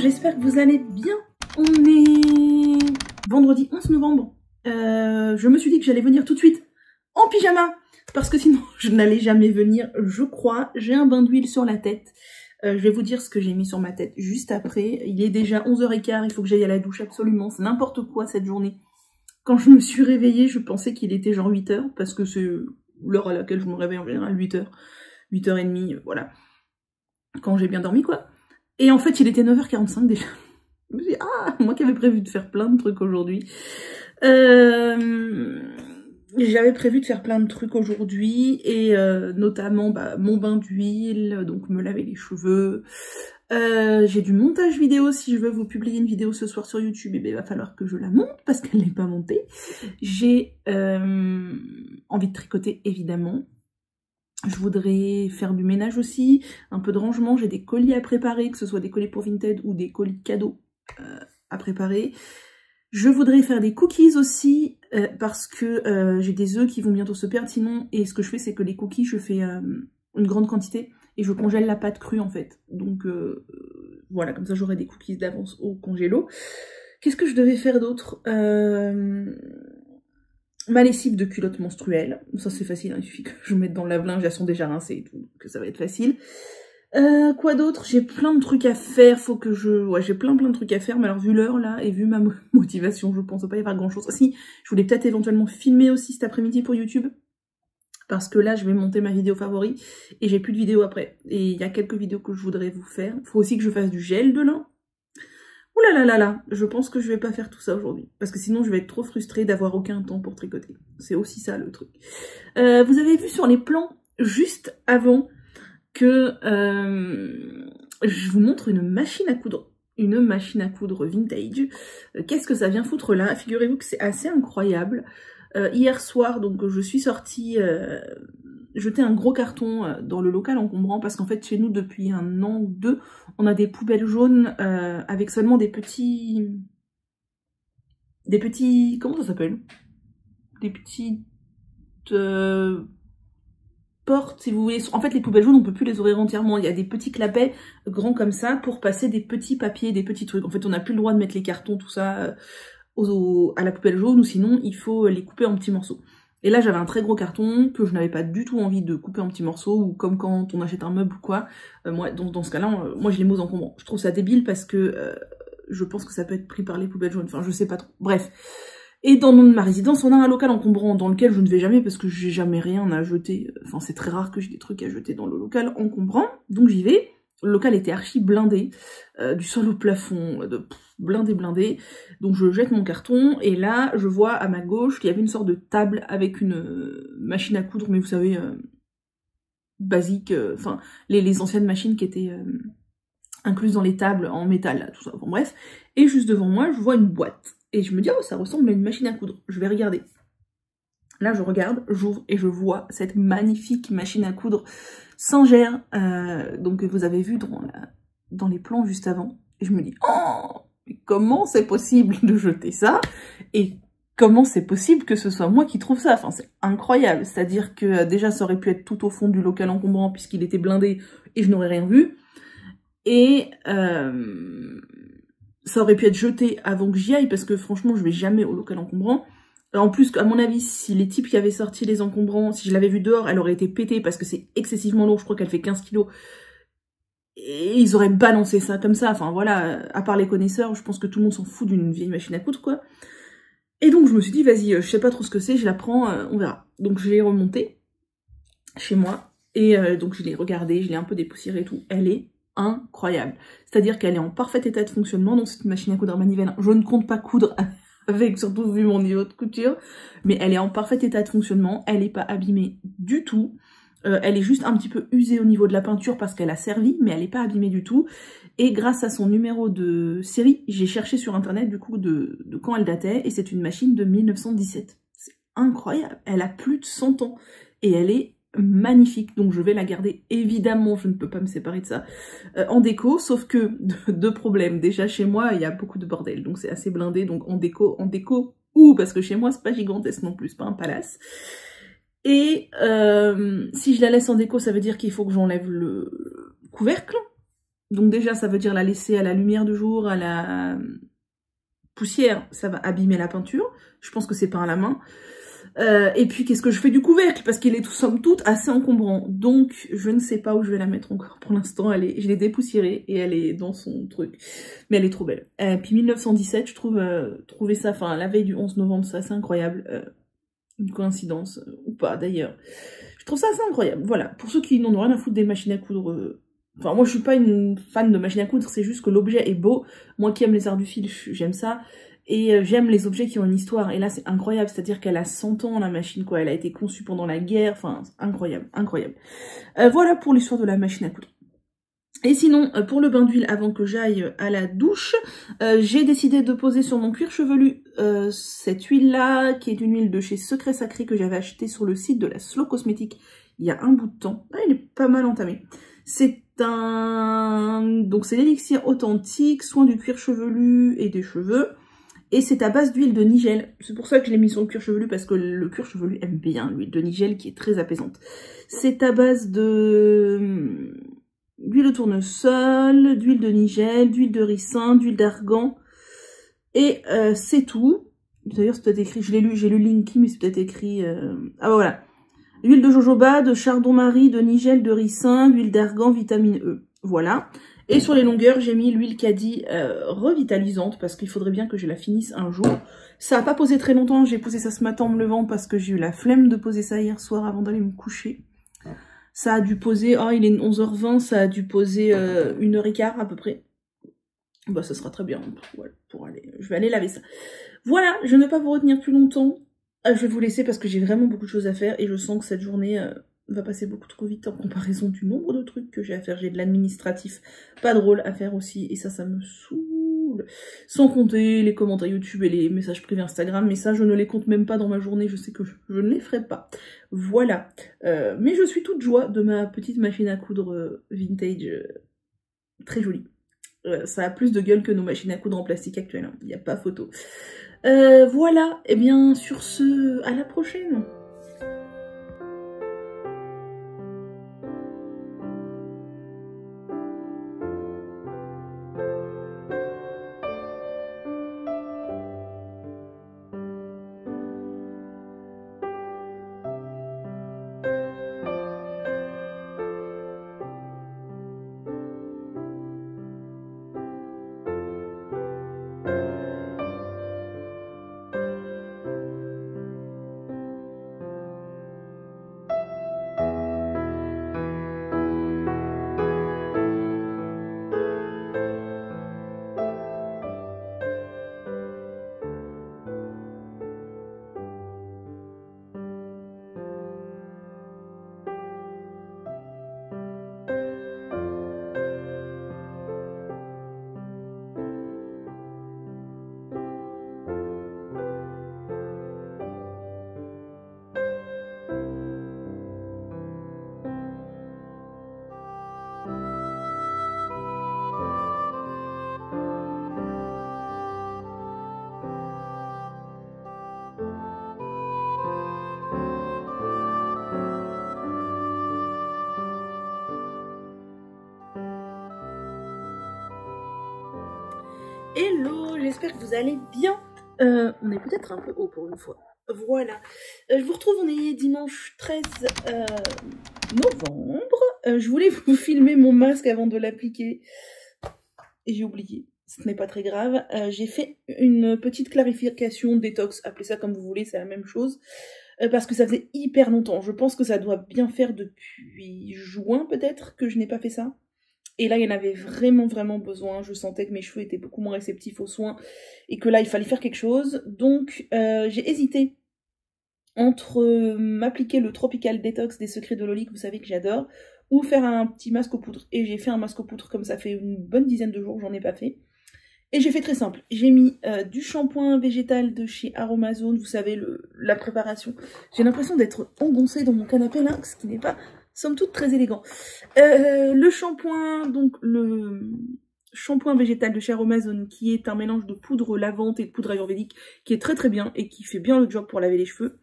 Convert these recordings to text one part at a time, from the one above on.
j'espère que vous allez bien. On est vendredi 11 novembre. Je me suis dit que j'allais venir tout de suite en pyjama, parce que sinon je n'allais jamais venir, je crois. J'ai un bain d'huile sur la tête. Je vais vous dire ce que j'ai mis sur ma tête juste après. Il est déjà 11h15, il faut que j'aille à la douche absolument. C'est n'importe quoi cette journée. Quand je me suis réveillée, je pensais qu'il était genre 8h, parce que c'est l'heure à laquelle je me réveille en général, 8h, 8h30, voilà. Quand j'ai bien dormi, quoi. Et en fait, il était 9h45 déjà. Je me suis dit, ah, moi qui avais prévu de faire plein de trucs aujourd'hui. J'avais prévu de faire plein de trucs aujourd'hui, et notamment mon bain d'huile, donc me laver les cheveux. J'ai du montage vidéo. Si je veux vous publier une vidéo ce soir sur YouTube, il va falloir que je la monte parce qu'elle n'est pas montée. J'ai envie de tricoter, évidemment. Je voudrais faire du ménage aussi, un peu de rangement. J'ai des colis à préparer, que ce soit des colis pour Vinted ou des colis cadeaux à préparer. Je voudrais faire des cookies aussi, parce que j'ai des œufs qui vont bientôt se perdre sinon. Et ce que je fais, c'est que les cookies, je fais une grande quantité et je congèle la pâte crue en fait. Donc voilà, comme ça j'aurai des cookies d'avance au congélo. Qu'est-ce que je devais faire d'autre? Ma lessive de culotte menstruelle, ça c'est facile, hein, il suffit que je mette dans le lave-linge, elles sont déjà rincées et tout, que ça va être facile. Quoi d'autre? J'ai plein de trucs à faire, faut que je... Ouais, j'ai plein de trucs à faire, mais alors vu l'heure là, et vu ma motivation, je pense pas y avoir grand chose. Si, je voulais peut-être éventuellement filmer aussi cet après-midi pour YouTube, parce que là je vais monter ma vidéo favori, et j'ai plus de vidéos après. Et il y a quelques vidéos que je voudrais vous faire. Faut aussi que je fasse du gel de lin. Ouh là là là là, je pense que je vais pas faire tout ça aujourd'hui, parce que sinon je vais être trop frustrée d'avoir aucun temps pour tricoter. C'est aussi ça le truc. Vous avez vu sur les plans, juste avant que je vous montre une machine à coudre. Une machine à coudre vintage. Qu'est-ce que ça vient foutre là? Figurez-vous que c'est assez incroyable. Hier soir, donc je suis sortie jeter un gros carton dans le local encombrant, parce qu'en fait chez nous depuis un an ou deux, on a des poubelles jaunes avec seulement des petits... Comment ça s'appelle? Des petites... portes, si vous voulez. En fait, les poubelles jaunes, on peut plus les ouvrir entièrement. Il y a des petits clapets grands comme ça pour passer des petits papiers, des petits trucs. En fait, on n'a plus le droit de mettre les cartons, tout ça, à la poubelle jaune, ou sinon, il faut les couper en petits morceaux. Et là, j'avais un très gros carton que je n'avais pas du tout envie de couper en petits morceaux, ou comme quand on achète un meuble ou quoi. Moi, dans ce cas-là, moi, je les mets aux encombrants. Je trouve ça débile parce que je pense que ça peut être pris par les poubelles jaunes. Enfin, je sais pas trop. Bref. Et dans ma résidence, on a un local encombrant dans lequel je ne vais jamais parce que j'ai jamais rien à jeter. Enfin, c'est très rare que j'ai des trucs à jeter dans le local encombrant. Donc j'y vais. Le local était archi blindé, du sol au plafond, blindé. Donc je jette mon carton et là, je vois à ma gauche qu'il y avait une sorte de table avec une machine à coudre, mais vous savez, basique, enfin, les anciennes machines qui étaient incluses dans les tables en métal, là, tout ça. Bon, bref. Et juste devant moi, je vois une boîte. Et je me dis, oh, ça ressemble à une machine à coudre. Je vais regarder. Là, je regarde, j'ouvre et je vois cette magnifique machine à coudre Singer, donc vous avez vu dans les plans juste avant. Et je me dis, oh, mais comment c'est possible de jeter ça? Et comment c'est possible que ce soit moi qui trouve ça? Enfin, c'est incroyable. C'est-à-dire que déjà, ça aurait pu être tout au fond du local encombrant puisqu'il était blindé et je n'aurais rien vu. Et ça aurait pu être jeté avant que j'y aille, parce que franchement, je vais jamais au local encombrant. En plus, à mon avis, si les types qui avaient sorti les encombrants, si je l'avais vue dehors, elle aurait été pétée, parce que c'est excessivement lourd, je crois qu'elle fait 15 kilos. Et ils auraient balancé ça comme ça, enfin voilà, à part les connaisseurs, je pense que tout le monde s'en fout d'une vieille machine à coudre, quoi. Et donc je me suis dit, vas-y, je sais pas trop ce que c'est, je la prends, on verra. Donc je l'ai remontée chez moi, et donc je l'ai regardée, je l'ai un peu dépoussiérée et tout, elle est incroyable. C'est-à-dire qu'elle est en parfait état de fonctionnement, donc c'est une machine à coudre à manivelle. Je ne compte pas coudre avec, surtout vu mon niveau de couture, mais elle est en parfait état de fonctionnement, elle n'est pas abîmée du tout. Elle est juste un petit peu usée au niveau de la peinture parce qu'elle a servi, mais elle n'est pas abîmée du tout. Et grâce à son numéro de série, j'ai cherché sur internet du coup de quand elle datait, et c'est une machine de 1917. C'est incroyable, elle a plus de 100 ans, et elle est magnifique, donc je vais la garder, évidemment, je ne peux pas me séparer de ça, en déco, sauf que, deux problèmes. Déjà, chez moi, il y a beaucoup de bordel, donc c'est assez blindé, donc en déco, parce que chez moi, c'est pas gigantesque non plus, c'est pas un palace. Et si je la laisse en déco, ça veut dire qu'il faut que j'enlève le couvercle, Donc déjà, ça veut dire la laisser à la lumière du jour, à la poussière, ça va abîmer la peinture. Je pense que c'est peint à la main. Et puis, qu'est-ce que je fais du couvercle? Parce qu'il est tout somme toute assez encombrant. Donc, je ne sais pas où je vais la mettre encore. Pour l'instant, je l'ai dépoussiérée et elle est dans son truc. Mais elle est trop belle. Puis 1917, je trouve, trouver ça, enfin, la veille du 11 novembre, c'est assez incroyable. Une coïncidence, ou pas d'ailleurs. Je trouve ça assez incroyable. Voilà. Pour ceux qui n'en ont rien à foutre des machines à coudre... Enfin, moi, je suis pas une fan de machines à coudre, c'est juste que l'objet est beau. Moi qui aime les arts du fil, j'aime ça. Et j'aime les objets qui ont une histoire. Et là, c'est incroyable. C'est-à-dire qu'elle a 100 ans, la machine, quoi. Elle a été conçue pendant la guerre. Enfin, incroyable, incroyable. Voilà pour l'histoire de la machine à coudre. Et sinon, pour le bain d'huile, avant que j'aille à la douche, j'ai décidé de poser sur mon cuir chevelu cette huile-là, qui est une huile de chez Secret Sacré que j'avais achetée sur le site de la Slow Cosmétique il y a un bout de temps. Ah, elle est pas mal entamée. C'est donc c'est l'élixir authentique, soin du cuir chevelu et des cheveux. Et c'est à base d'huile de nigel. C'est pour ça que je l'ai mis sur le cuir chevelu, parce que le cuir chevelu aime bien l'huile de nigel qui est très apaisante. C'est à base de d'huile de tournesol, d'huile de nigel, d'huile de ricin, d'huile d'argan. Et c'est tout. D'ailleurs, c'est peut-être écrit, j'ai lu Linky, mais c'est peut-être écrit... Ah voilà. Huile de jojoba, de chardon-marie, de nigel, de ricin, huile d'argan, vitamine E. Voilà. Et sur les longueurs, j'ai mis l'huile Caddy revitalisante, parce qu'il faudrait bien que je la finisse un jour. Ça n'a pas posé très longtemps, j'ai posé ça ce matin en me levant, parce que j'ai eu la flemme de poser ça hier soir avant d'aller me coucher. Ça a dû poser, oh il est 11h20, ça a dû poser 1h15 à peu près. Bah ça sera très bien pour aller, je vais aller laver ça. Voilà, je ne vais pas vous retenir plus longtemps. Je vais vous laisser parce que j'ai vraiment beaucoup de choses à faire et je sens que cette journée va passer beaucoup trop vite en comparaison du nombre de trucs que j'ai à faire. J'ai de l'administratif pas drôle à faire aussi et ça me saoule. Sans compter les commentaires YouTube et les messages privés Instagram, mais ça je ne les compte même pas dans ma journée, je sais que je ne les ferai pas. Voilà, mais je suis toute joie de ma petite machine à coudre vintage, très jolie. Ça a plus de gueule que nos machines à coudre en plastique actuelles, hein. Il n'y a pas photo. Voilà, et bien sur ce, à la prochaine. Hello, j'espère que vous allez bien. On est peut-être un peu haut pour une fois. Voilà. Je vous retrouve, on est dimanche 13 novembre. Je voulais vous filmer mon masque avant de l'appliquer. Et j'ai oublié. Ce n'est pas très grave. J'ai fait une petite clarification détox. Appelez ça comme vous voulez, c'est la même chose. Parce que ça faisait hyper longtemps. Je pense que ça doit bien faire depuis juin peut-être que je n'ai pas fait ça. Et là, il y en avait vraiment, vraiment besoin. Je sentais que mes cheveux étaient beaucoup moins réceptifs aux soins et que là, il fallait faire quelque chose. Donc, j'ai hésité entre m'appliquer le Tropical Detox des Secrets de Loli, que vous savez que j'adore, ou faire un petit masque aux poudres. Et j'ai fait un masque aux poudres comme ça fait une bonne dizaine de jours que j'en ai pas fait. Et j'ai fait très simple. J'ai mis du shampoing végétal de chez Aromazone, vous savez, la préparation. J'ai l'impression d'être engoncée dans mon canapé là, ce qui n'est pas... somme toute très élégant. Le shampoing, donc le shampoing végétal de chez Aromazone, qui est un mélange de poudre lavante et de poudre ayurvédique, qui est très très bien et qui fait bien le job pour laver les cheveux.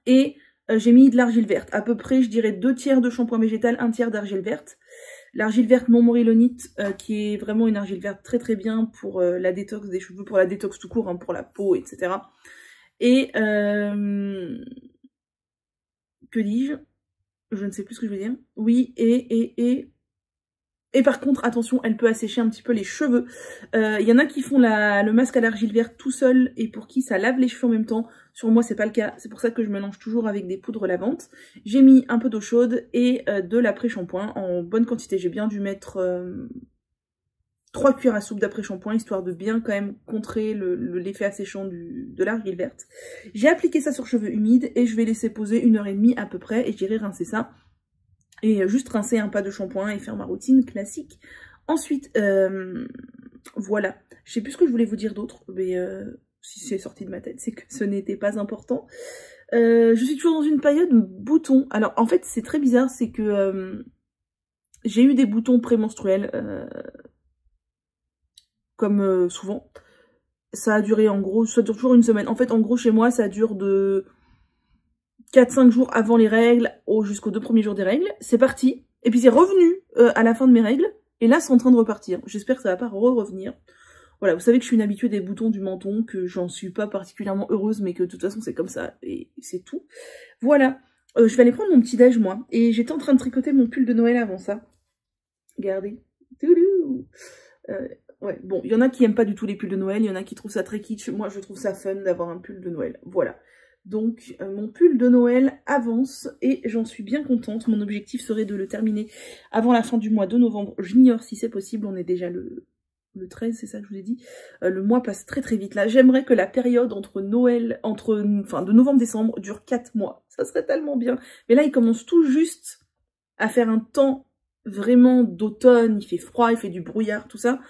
Et j'ai mis de l'argile verte, à peu près je dirais 2 tiers de shampoing végétal, 1 tiers d'argile verte. L'argile verte Montmorillonite, qui est vraiment une argile verte très très bien pour la détox des cheveux, pour la détox tout court, hein, pour la peau, etc. Et que dis-je? Je ne sais plus ce que je veux dire. Oui, et par contre, attention, elle peut assécher un petit peu les cheveux. Il y en a qui font le masque à l'argile verte tout seul et pour qui ça lave les cheveux en même temps. Sur moi, c'est pas le cas. C'est pour ça que je mélange toujours avec des poudres lavantes. J'ai mis un peu d'eau chaude et de l'après-shampoing en bonne quantité. J'ai bien dû mettre 3 cuillères à soupe d'après-shampoing, histoire de bien quand même contrer l'effet asséchant de l'argile verte. J'ai appliqué ça sur cheveux humides et je vais laisser poser 1h30 à peu près et j'irai rincer ça. Et juste rincer un pas de shampoing et faire ma routine classique. Ensuite, voilà. Je sais plus ce que je voulais vous dire d'autre, mais si c'est sorti de ma tête, c'est que ce n'était pas important. Je suis toujours dans une période boutons. Alors, en fait, c'est très bizarre, c'est que j'ai eu des boutons prémenstruels, comme souvent. Ça a duré, en gros, ça dure toujours une semaine. En fait, en gros, chez moi, ça dure de 4-5 jours avant les règles jusqu'aux 2 premiers jours des règles, c'est parti. Et puis c'est revenu à la fin de mes règles, et là c'est en train de repartir. J'espère que ça va pas revenir. Voilà, vous savez que je suis une habituée des boutons du menton, que j'en suis pas particulièrement heureuse, mais que de toute façon c'est comme ça, et c'est tout. Voilà, je vais aller prendre mon petit déj moi, et j'étais en train de tricoter mon pull de Noël avant ça. Regardez. Ouais, bon, il y en a qui aiment pas du tout les pulls de Noël, il y en a qui trouvent ça très kitsch. Moi je trouve ça fun d'avoir un pull de Noël, voilà. Donc mon pull de Noël avance et j'en suis bien contente. Mon objectif serait de le terminer avant la fin du mois de novembre. J'ignore si c'est possible, on est déjà le 13, c'est ça que je vous ai dit. Le mois passe très très vite là. J'aimerais que la période entre Noël, de novembre-décembre dure 4 mois. Ça serait tellement bien. Mais là il commence tout juste à faire un temps vraiment d'automne, il fait froid, il fait du brouillard, tout ça.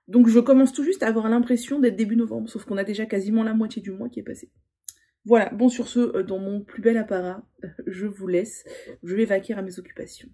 Donc je commence tout juste à avoir l'impression d'être début novembre, sauf qu'on a déjà quasiment la moitié du mois qui est passé. Voilà, bon sur ce, dans mon plus bel apparat, je vous laisse, je vais vaquer à mes occupations.